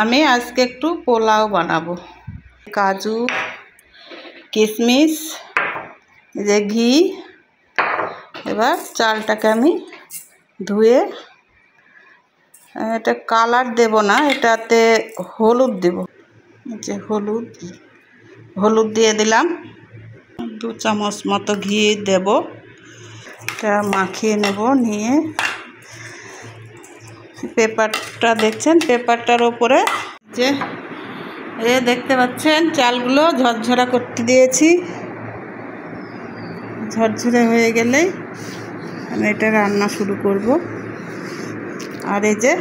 আমি আজকে একটু পোলাও বানাবো। কাজু কিশমিশ যে ঘি, এবার চালটাকে আমি ধুয়ে, এটা কালার দেব না, এটাতে হলুদ দেব। যে হলুদ দিয়ে দিলাম, 2 চামচ মতো ঘি দেব। এটা মাখিয়ে নেব। নিয়ে পেপারটা দেখছেন, পেপারটার ওপরে যে দেখতে পাচ্ছেন চালগুলো ঝরঝরা করতে দিয়েছি। ঝরঝরে হয়ে গেলেই আমি এটা রান্না শুরু করব। আর এই যে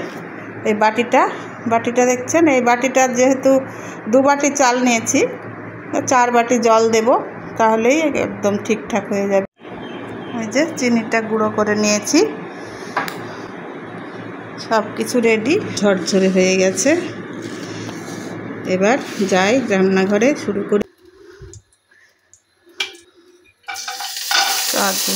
এই বাটিটা দেখছেন, এই বাটিটা যেহেতু 2 বাটি চাল নিয়েছি, 4 বাটি জল দেব, তাহলেই একদম ঠিকঠাক হয়ে যাবে। এই যে চিনিটা গুঁড়ো করে নিয়েছি, সব কিছু রেডি, ঝরঝরে হয়ে গেছে। এবার যাই রান্নাঘরে, শুরু করি। কাজু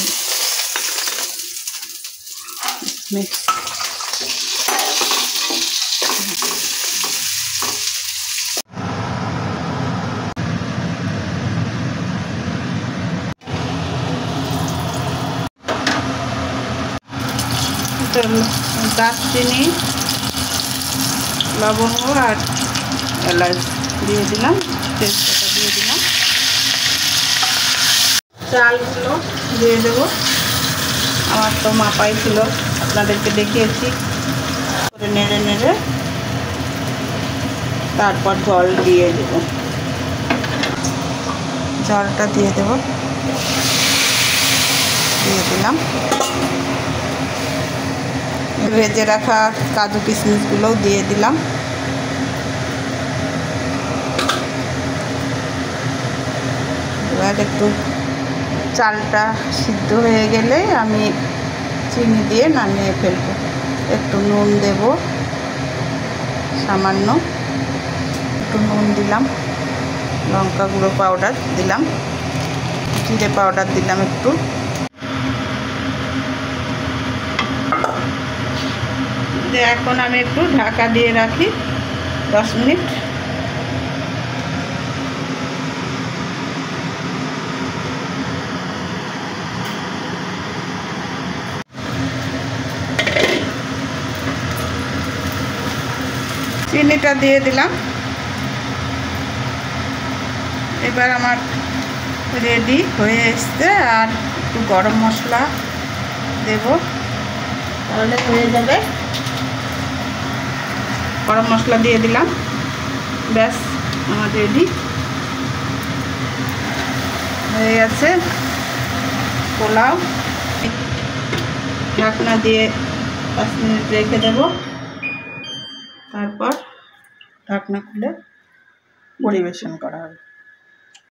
দারচিনি, লবঙ্গ আর এলাচ দিয়ে দিলাম, তেজপাতা দিয়ে দিলাম। চালগুলো দিয়ে দেবো। আমার তো মাপাই ছিল, আপনাদেরকে দেখিয়েছি। করে নেড়ে নেড়ে তারপর জল দিয়ে দেব। জলটা দিয়ে দেব, দিয়ে দিলাম। ভেজে রাখা কাজু কিশমিশগুলোও দিয়ে দিলাম। এবার একটু চালটা সিদ্ধ হয়ে গেলে আমি চিনি দিয়ে নামিয়ে ফেলব। একটু নুন দেব, সামান্য একটু নুন দিলাম, লঙ্কা গুঁড়ো পাউডার দিলাম, জিরে পাউডার দিলাম একটু। এখন আমি একটু ঢাকা দিয়ে রাখি 10 মিনিট। চিনিটা দিয়ে দিলাম। এবার আমার রেডি হয়ে এসছে। আর একটু গরম মশলা দেব, তাহলে হয়ে যাবে। গরম মশলা দিয়ে দিলাম, ব্যাস আমার রেডি হয়ে গেছে পোলাও। ঢাকনা দিয়ে 5 মিনিট রেখে দেব, তারপর ঢাকনা খুলে পরিবেশন করা হবে।